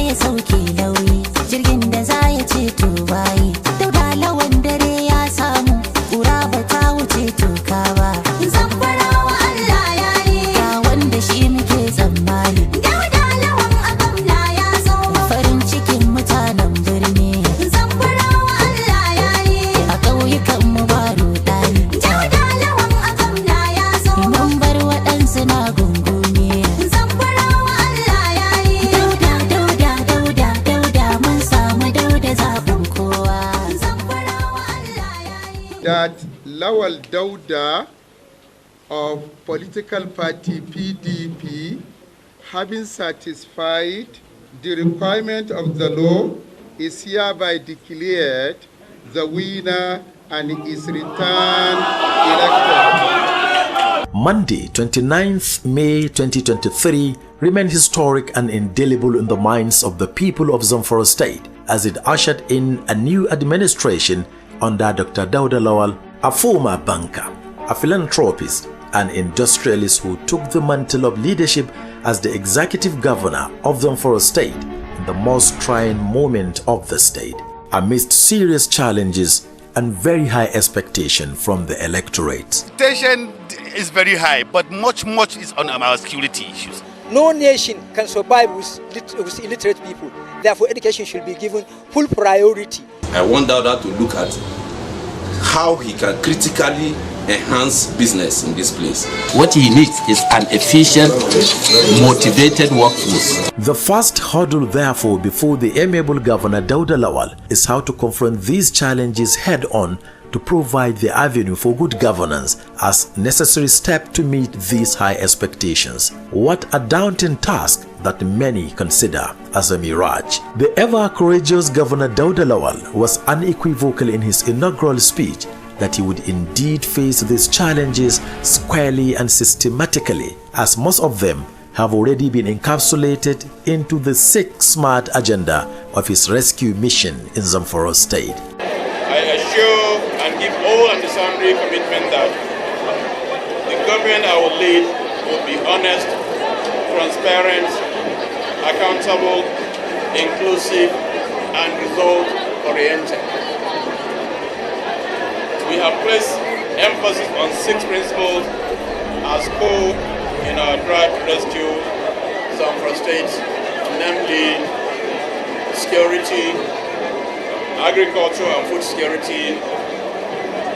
ya sauke nauyi, jirgin da za ya ceto bayi. Dauda lawan dare ya samu, ƙura ba ta wuce toka ba. Zamfarawa Allah ya yi, ga wanda shi muke tsammani. Dauda lawan a gwamna ya zo, farin cikin mutanen birni. Zamfarawa Allah ya yi, a ƙauyukan mu ba rudani. Dauda lawan a gwamna ya zo, mun bar waɗansu na gungumi. Zamfarawa Allah ya yi, Dauda mun samu Dauda zaɓin kowa. Zamfarawa Allah ya yi. That Lawal Dauda of political party PDP, having satisfied the requirement of the law, is hereby declared the winner and is returned elected. Monday, 29th May 2023 remained historic and indelible in the minds of the people of Zamfara State as it ushered in a new administration under Dr. Dauda Lawal, a former banker, a philanthropist, and industrialist who took the mantle of leadership as the executive governor of Zamfara State in the most trying moment of the state, amidst serious challenges and very high expectation from the electorate. Expectation is very high, but much is on our security issues. No nation can survive with illiterate people. Therefore, education should be given full priority. I want Dauda to look at how he can critically enhance business in this place. What he needs is an efficient, motivated workforce. The first hurdle, therefore, before the amiable Governor Dauda Lawal is how to confront these challenges head-on to provide the avenue for good governance as necessary step to meet these high expectations. What a daunting task that many consider as a mirage. The ever-courageous Governor Dauda Lawal was unequivocal in his inaugural speech that he would indeed face these challenges squarely and systematically, as most of them have already been encapsulated into the 6 SMART agenda of his rescue mission in Zamfara State. I assure and give all and sundry commitment that the government I will lead will be honest, transparent, accountable, inclusive, and result-oriented. We have placed emphasis on 6 principles as core in our drive to rescue Zamfara State, namely security, agriculture and food security,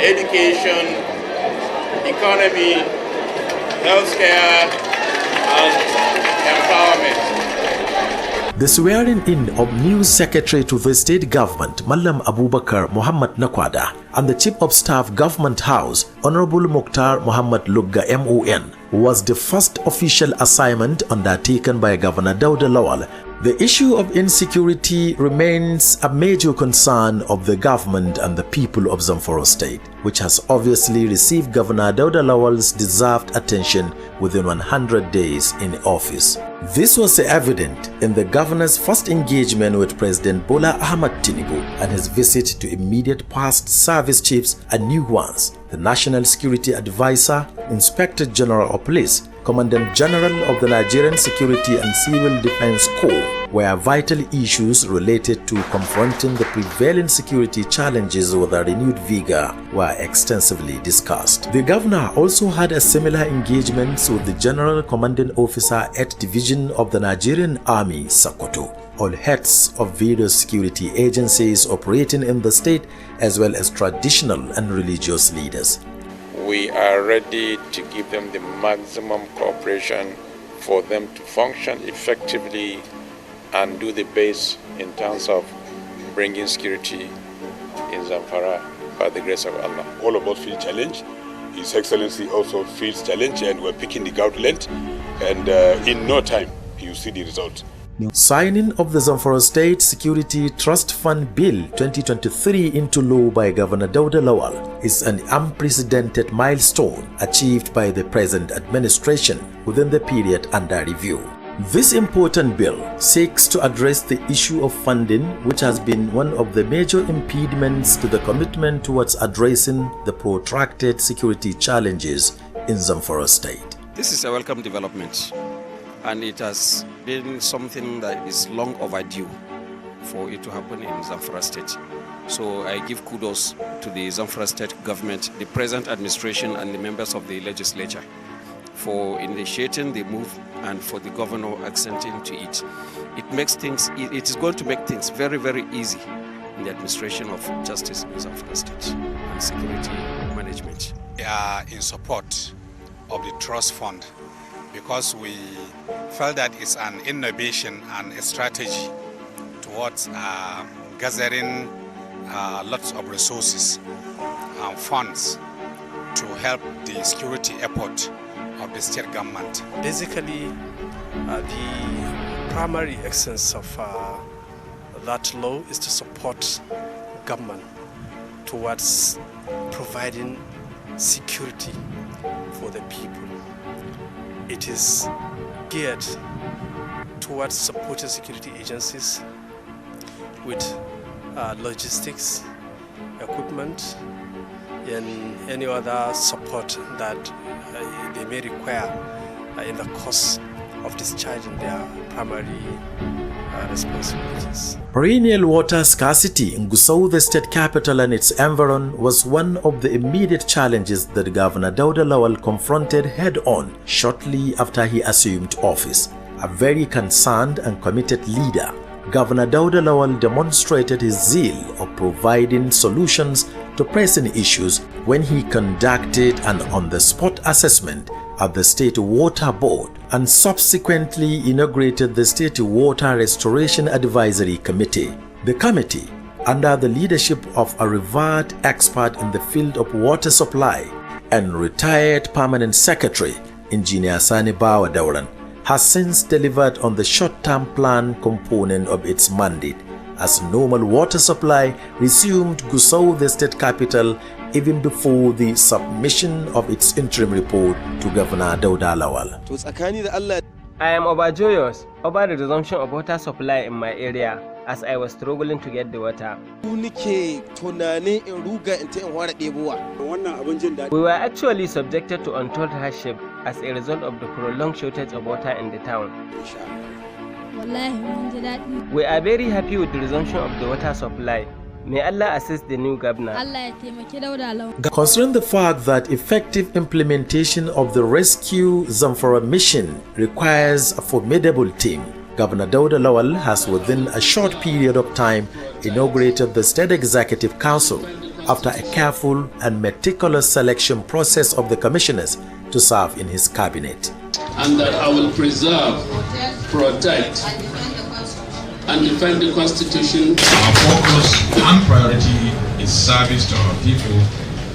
education, economy, healthcare, and empowerment. The swearing-in of new Secretary to the State Government, Mallam Abubakar Muhammad Nakwada, and the Chief of Staff Government House, Honorable Mukhtar Muhammad Lugga MON, was the first official assignment undertaken by Governor Dauda Lawal. The issue of insecurity remains a major concern of the government and the people of Zamfara State, which has obviously received Governor Dauda Lawal's deserved attention within 100 days in office. This was evident in the governor's first engagement with President Bola Ahmed Tinubu and his visit to immediate past service chiefs and new ones, the National Security Advisor, Inspector General of Police, Commandant General of the Nigerian Security and Civil Defense Corps, where vital issues related to confronting the prevailing security challenges with a renewed vigor were extensively discussed. The governor also had a similar engagement with the General Commanding Officer at Division of the Nigerian Army, Sokoto, all heads of various security agencies operating in the state, as well as traditional and religious leaders. We are ready to give them the maximum cooperation for them to function effectively and do the best in terms of bringing security in Zamfara by the grace of Allah. All of us feel challenged. His Excellency also feels challenged, and we're picking the gauntlet, and in no time you see the result. Signing of the Zamfara State Security Trust Fund Bill 2023 into law by Governor Dauda Lawal is an unprecedented milestone achieved by the present administration within the period under review. This important bill seeks to address the issue of funding, which has been one of the major impediments to the commitment towards addressing the protracted security challenges in Zamfara State. This is a welcome development. and it has been something that is long overdue for it to happen in Zamfara State. So I give kudos to the Zamfara State government, the present administration, and the members of the legislature for initiating the move and for the governor accenting to it. It is going to make things very, very easy in the administration of justice in Zamfara State and security management. We are in support of the trust fund because we felt that it's an innovation and a strategy towards gathering lots of resources and funds to help the security effort of the state government. Basically, the primary essence of that law is to support government towards providing security for the people. It is geared towards supporting security agencies with logistics, equipment, and any other support that they may require in the course of discharging their primary responsibilities. Perennial water scarcity in Gusau, the state capital, and its environ was one of the immediate challenges that Governor Dauda Lawal confronted head-on shortly after he assumed office. A very concerned and committed leader, Governor Dauda Lawal demonstrated his zeal of providing solutions to pressing issues when he conducted an on-the-spot assessment at the State Water Board and subsequently inaugurated the State Water Restoration Advisory Committee. The committee, under the leadership of a revered expert in the field of water supply and retired permanent secretary, Engineer Sani Bawa Dauran, has since delivered on the short-term plan component of its mandate, as normal water supply resumed Gusau, the state capital, even before the submission of its interim report to Governor Dauda Lawal. I am overjoyous over the resumption of water supply in my area as I was struggling to get the water. We were actually subjected to untold hardship as a result of the prolonged shortage of water in the town. We are very happy with the resumption of the water supply. May Allah assist the new governor. Considering the fact that effective implementation of the Rescue Zamfara mission requires a formidable team, Governor Dauda Lawal has within a short period of time inaugurated the State Executive Council after a careful and meticulous selection process of the commissioners to serve in his cabinet. And that I will preserve, protect, and defend the Constitution. Our focus and priority is service to our people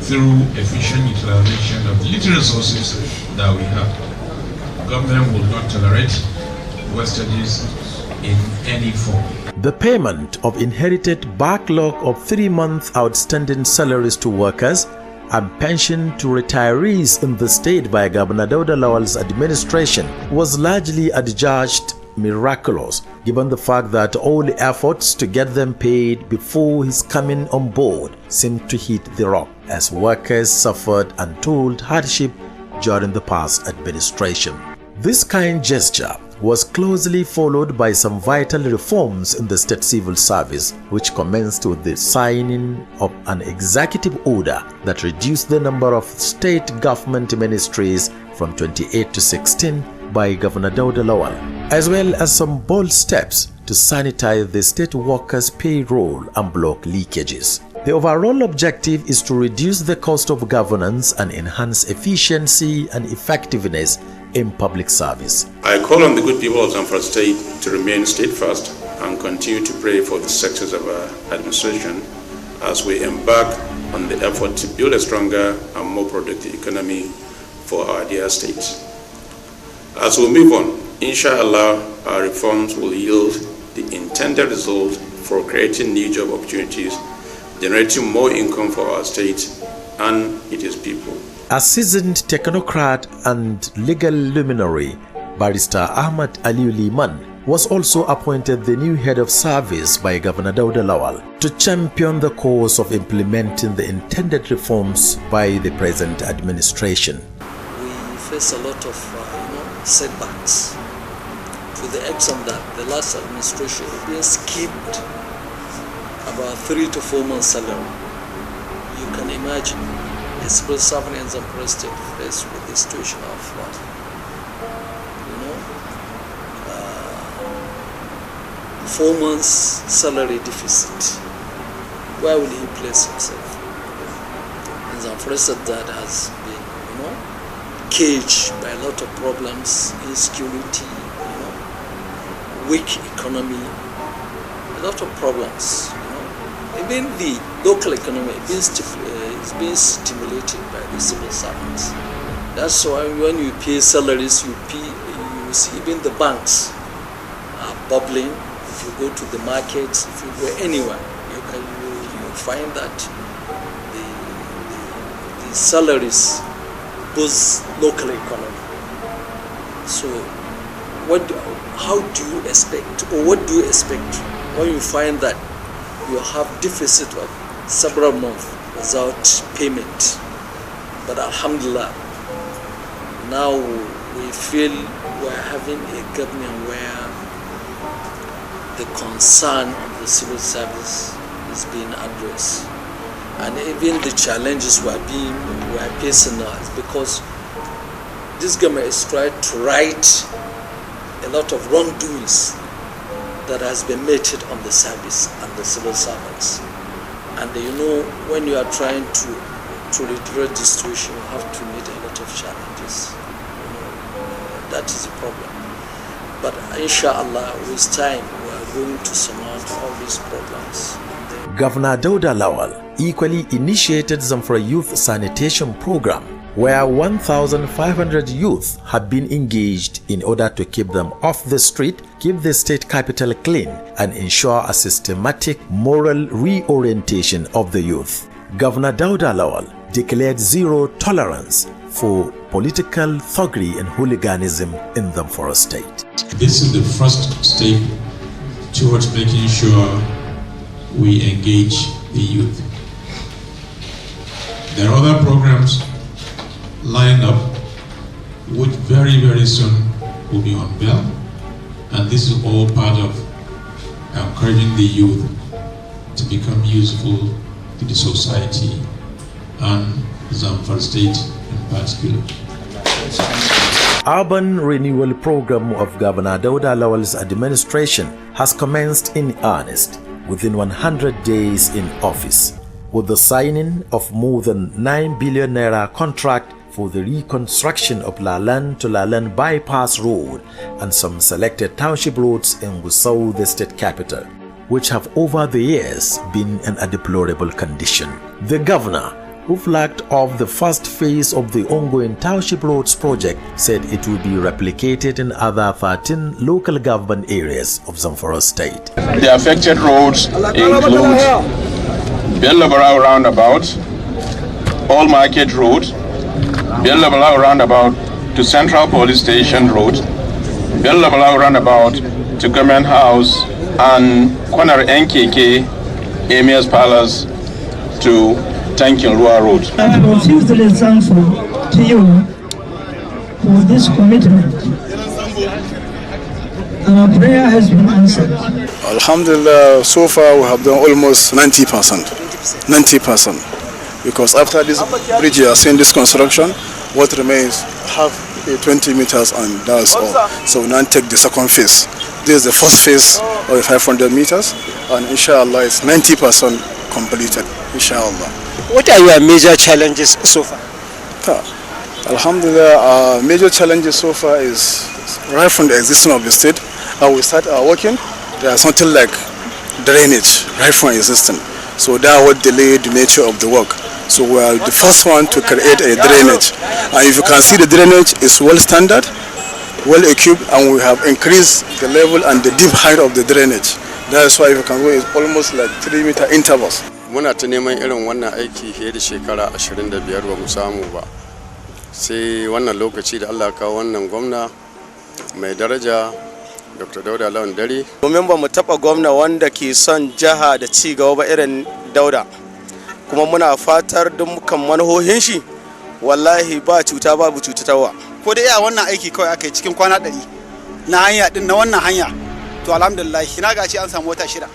through efficient utilization of the little resources that we have. Government will not tolerate wastages in any form. The payment of inherited backlog of 3-month outstanding salaries to workers and pension to retirees in the state by Governor Dauda Lawal's administration was largely adjudged miraculous, given the fact that all the efforts to get them paid before his coming on board seemed to hit the rock, as workers suffered untold hardship during the past administration. This kind gesture was closely followed by some vital reforms in the state civil service, which commenced with the signing of an executive order that reduced the number of state government ministries from 28 to 16 by Governor Dauda Lawal, as well as some bold steps to sanitize the state workers' payroll and block leakages. The overall objective is to reduce the cost of governance and enhance efficiency and effectiveness in public service. I call on the good people of Zamfara State to remain steadfast and continue to pray for the success of our administration as we embark on the effort to build a stronger and more productive economy for our dear state. As we move on, inshallah, our reforms will yield the intended result for creating new job opportunities, generating more income for our state and its people. A seasoned technocrat and legal luminary, Barrister Ahmad Aliu Liman, was also appointed the new head of service by Governor Dauda Lawal to champion the cause of implementing the intended reforms by the present administration. We face a lot of setbacks to the extent that the last administration being skipped about 3 to 4 months salary. You can imagine a civil servant in Zamfara State faced with the situation of 4 months salary deficit. Where will he place himself? In Zamfara State that has been, caged by a lot of problems, insecurity, weak economy, a lot of problems. Even the local economy is being stimulated by the civil servants. That's why when you pay salaries, you see even the banks are bubbling. If you go to the markets, if you go anywhere, you find that the salaries boost local economy. So how do you expect, or what do you expect when you find that you have deficit of several months without payment? But alhamdulillah, now we feel we're having a government where the concern of the civil service is being addressed, and even the challenges we're facing now is because this government is trying to right a lot of wrongdoings that has been meted on the service and the civil servants. And when you are trying to redress the situation, you have to meet a lot of challenges. That is the problem. But inshallah, with time, we are going to surmount all these problems. Governor Dauda Lawal equally initiated Zamfara Youth Sanitation Program, where 1,500 youth have been engaged in order to keep them off the street, keep the state capital clean, and ensure a systematic moral reorientation of the youth. Governor Dauda Lawal declared zero tolerance for political thuggery and hooliganism in Zamfara State. This is the first step towards making sure we engage the youth. There are other programs lined up which very, very soon will be unveiled, and this is all part of encouraging the youth to become useful to the society and Zamfara State in particular. Urban renewal program of Governor Dauda Lawal's administration has commenced in earnest within 100 days in office, with the signing of more than 9 billion naira contract for the reconstruction of Lalan to Lalan bypass road and some selected township roads in Gusau, the state capital, which have over the years been in a deplorable condition. The governor, who flagged off the first phase of the ongoing Township Roads project, said it will be replicated in other 13 local government areas of Zamfara State. The affected roads include Bellabara roundabout, All Market Road, Bellabara roundabout to Central Police Station Road, Bellabara roundabout to Government House, and Kwanar NKK, Emir's Palace to Tankin Rua Road. I refuse the example to you for this commitment, and our prayer has been answered. Alhamdulillah, so far we have done almost 90%. 90%. Because after this bridge you are seeing this construction, what remains half 20 meters and that's all. So we now take the second phase. This is the first phase of 500 meters, and inshallah it's 90% completed, inshallah. What are your major challenges so far? Alhamdulillah, our major challenges so far is right from the existence of the state. We start working, there's something like drainage right from existing. So that would delay the nature of the work. So we are the first one to create a drainage. And if you can see, the drainage is well standard, well equipped, and we have increased the level and the deep height of the drainage. That's why if you can go, it's almost like 3-meter intervals. Muna ta neman irin wannan aiki fiye da shekara 25 ba mu samu ba. Sai wannan lokaci da Allah kawo wannan gwamna mai daraja Dr. Dauda Lawan Dare. Domin ba mu taba gwamna wanda ke son jaha da ci gaba ba irin Dauda. Kuma muna fatar dukkan manhohin shi wallahi ba cuta babu cutatawa. Ko dai a wannan aiki kawai aka yi cikin kwana 100 na hanya din na wannan hanya to alhamdulillah na ga ce an samu wata shida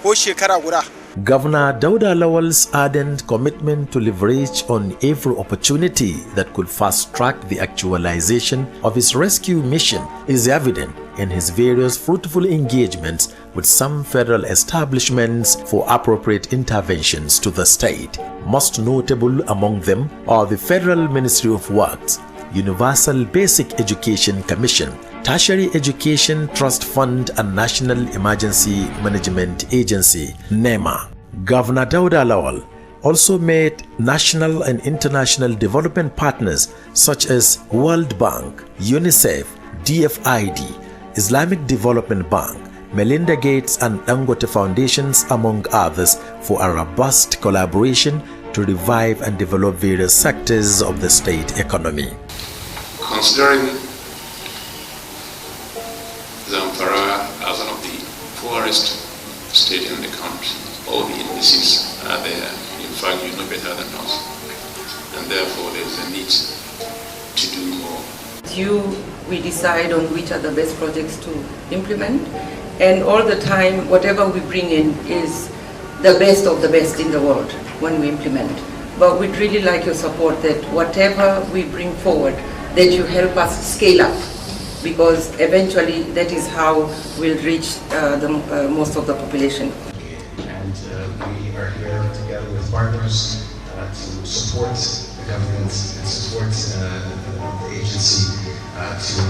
ko shekara guda. Governor Dauda Lawal's ardent commitment to leverage on every opportunity that could fast-track the actualization of his rescue mission is evident in his various fruitful engagements with some federal establishments for appropriate interventions to the state. Most notable among them are the Federal Ministry of Works, Universal Basic Education Commission, Tertiary Education Trust Fund and National Emergency Management Agency, NEMA. Governor Dauda Lawal also met national and international development partners such as World Bank, UNICEF, DFID, Islamic Development Bank, Melinda Gates and Dangote Foundations, among others, for a robust collaboration to revive and develop various sectors of the state economy. Considering Zamfara as one of the poorest states in the country, all the indices are there. In fact, you know better than us. And therefore, there is a need to do more. We decide on which are the best projects to implement. And all the time, whatever we bring in is the best of the best in the world when we implement. But we'd really like your support that whatever we bring forward, that you help us scale up, because eventually that is how we'll reach most of the population. And we are here together with partners to support the government and support the agency to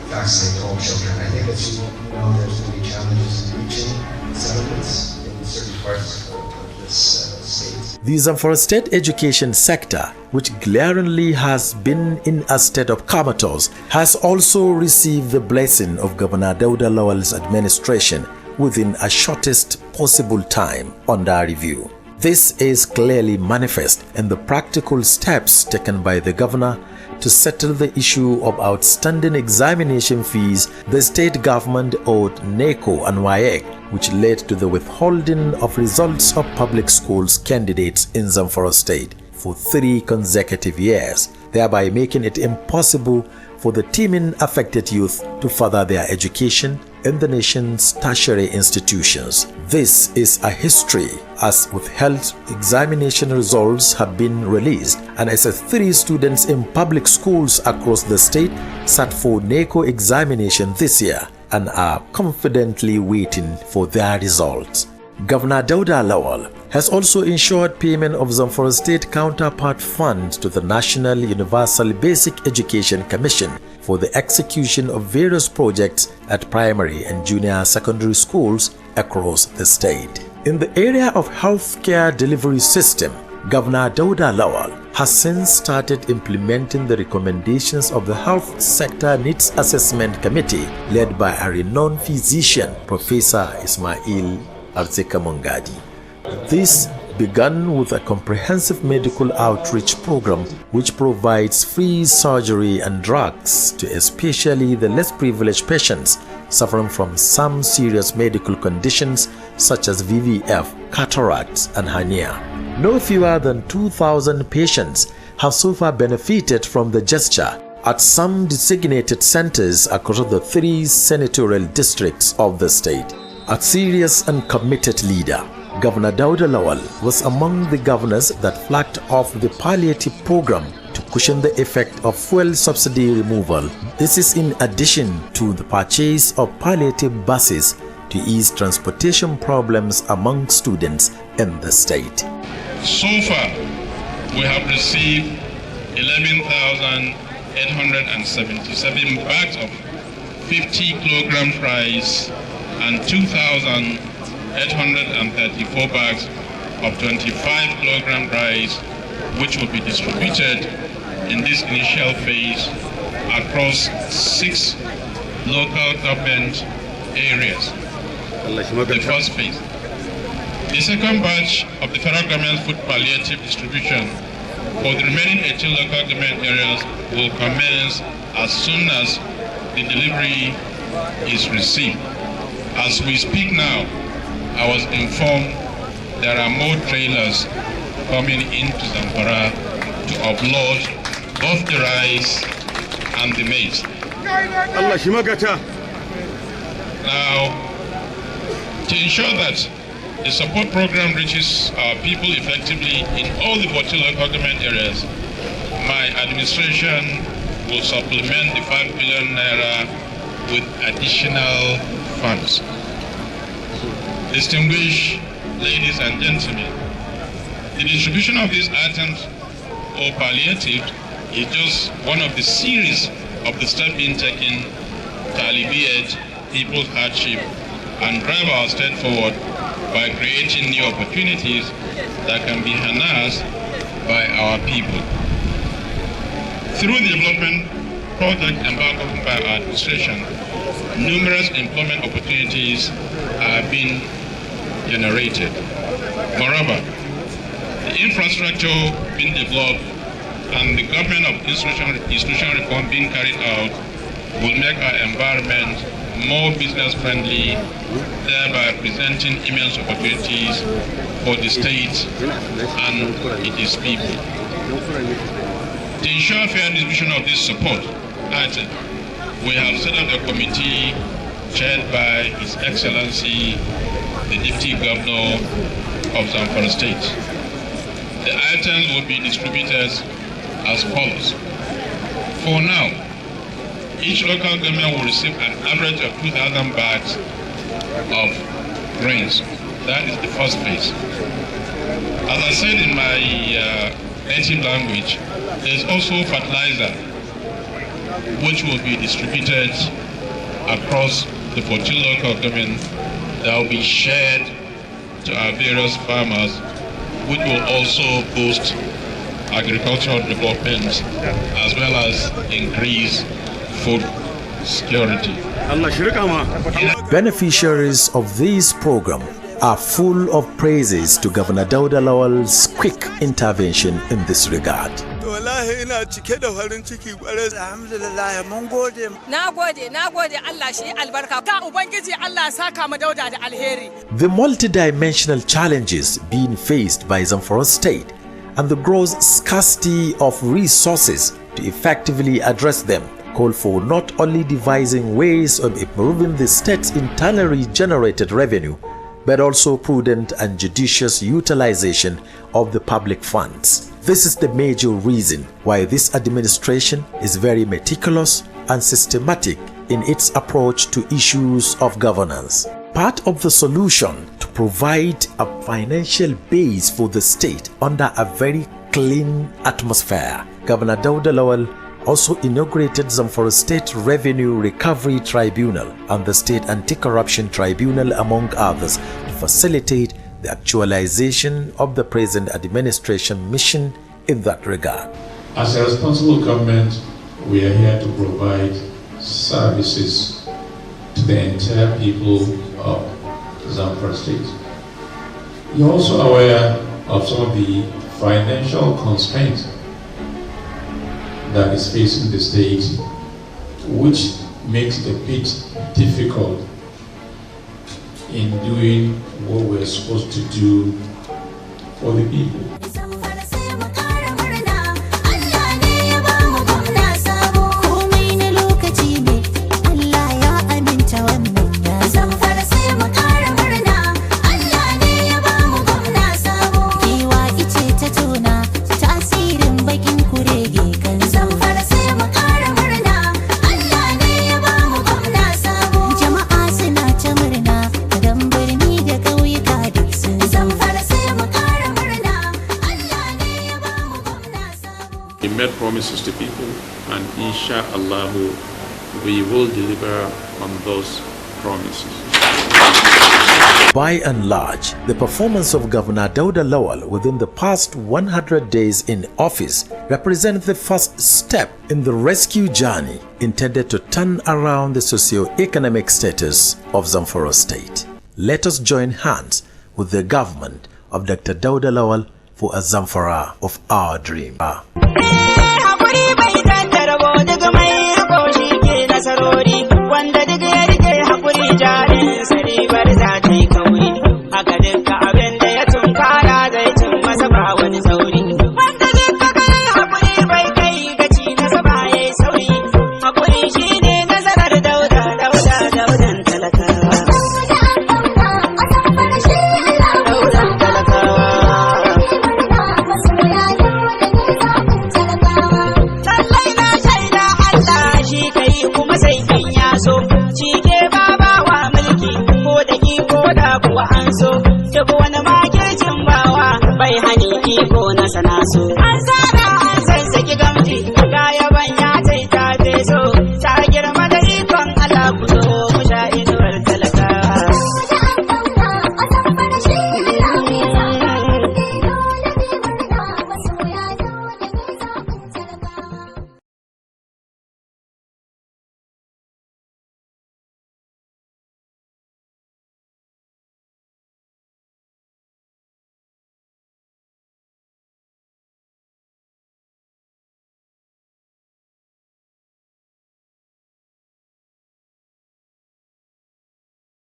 vaccinate all children. I think that you know there's going to be challenges in reaching settlements in certain parts of this state. The Zamfara state education sector, which glaringly has been in a state of comatose, has also received the blessing of Governor Dauda Lawal's administration within a shortest possible time under review. This is clearly manifest in the practical steps taken by the governor to settle the issue of outstanding examination fees the state government owed NECO and WAEC, which led to the withholding of results of public schools candidates in Zamfara state for 3 consecutive years, thereby making it impossible for the teeming affected youth to further their education in the nation's tertiary institutions. This is a history, as withheld examination results have been released, and as 3 students in public schools across the state sat for NECO examination this year and are confidently waiting for their results. Governor Dauda Lawal has also ensured payment of Zamfara State counterpart funds to the National Universal Basic Education Commission for the execution of various projects at primary and junior secondary schools across the state. In the area of healthcare delivery system, Governor Dauda Lawal has since started implementing the recommendations of the Health Sector Needs Assessment Committee led by a renowned physician, Professor Ismail Arzika Mongadi. This began with a comprehensive medical outreach program which provides free surgery and drugs to especially the less privileged patients suffering from some serious medical conditions such as VVF, cataracts, and hernia. No fewer than 2,000 patients have so far benefited from the gesture at some designated centers across the 3 senatorial districts of the state. A serious and committed leader, Governor Dauda Lawal was among the governors that flagged off the palliative program to cushion the effect of fuel subsidy removal. This is in addition to the purchase of palliative buses to ease transportation problems among students in the state. So far, we have received 11,877 bags of 50 kilogram rice and 2,834 bags of 25 kilogram rice, which will be distributed in this initial phase across 6 local government areas. The first phase. The second batch of the federal government food palliative distribution for the remaining 18 local government areas will commence as soon as the delivery is received. As we speak now, I was informed there are more trailers coming into Zamfara to upload both the rice and the maize. Now, to ensure that the support program reaches our people effectively in all the 14 local government areas, my administration will supplement the 5 billion naira with additional funds. Distinguished ladies and gentlemen, the distribution of these items or palliatives is just one of the series of the steps being taken to alleviate people's hardship and drive our state forward by creating new opportunities that can be harnessed by our people. Through the development project embarked on by our administration, numerous employment opportunities are being generated. Moreover, the infrastructure being developed and the government of institutional reform being carried out will make our environment more business friendly, thereby presenting immense opportunities for the state and its people. To ensure fair distribution of this support item, we have set up a committee chaired by His Excellency, the Deputy Governor of Zamfara State. The items will be distributed as follows. For now, each local government will receive an average of 2,000 bags of grains. That is the first phase. As I said in my native language, there is also fertilizer, which will be distributed across the 14 local governments that will be shared to our various farmers, which will also boost agricultural development as well as increase food security. Beneficiaries of this program are full of praises to Governor Dauda Lawal's quick intervention in this regard. The multidimensional challenges being faced by Zamfara State and the gross scarcity of resources to effectively address them call for not only devising ways of improving the state's internally generated revenue, but also prudent and judicious utilization of the public funds. This is the major reason why this administration is very meticulous and systematic in its approach to issues of governance. Part of the solution to provide a financial base for the state under a very clean atmosphere, Governor Dauda Lawal also inaugurated Zamfara State Revenue Recovery Tribunal and the State Anti-Corruption Tribunal, among others, to facilitate the actualization of the present administration mission in that regard. As a responsible government, we are here to provide services to the entire people of Zamfara State. You're also aware of some of the financial constraints that is facing the state, which makes it a bit difficult in doing what we're supposed to do for the people. We made promises to people, and inshallah we will deliver on those promises. By and large, the performance of Governor Dauda Lawal within the past 100 days in office represents the first step in the rescue journey intended to turn around the socio-economic status of Zamfara State. Let us join hands with the government of Dr. Dauda Lawal for a Zamfara of our dream.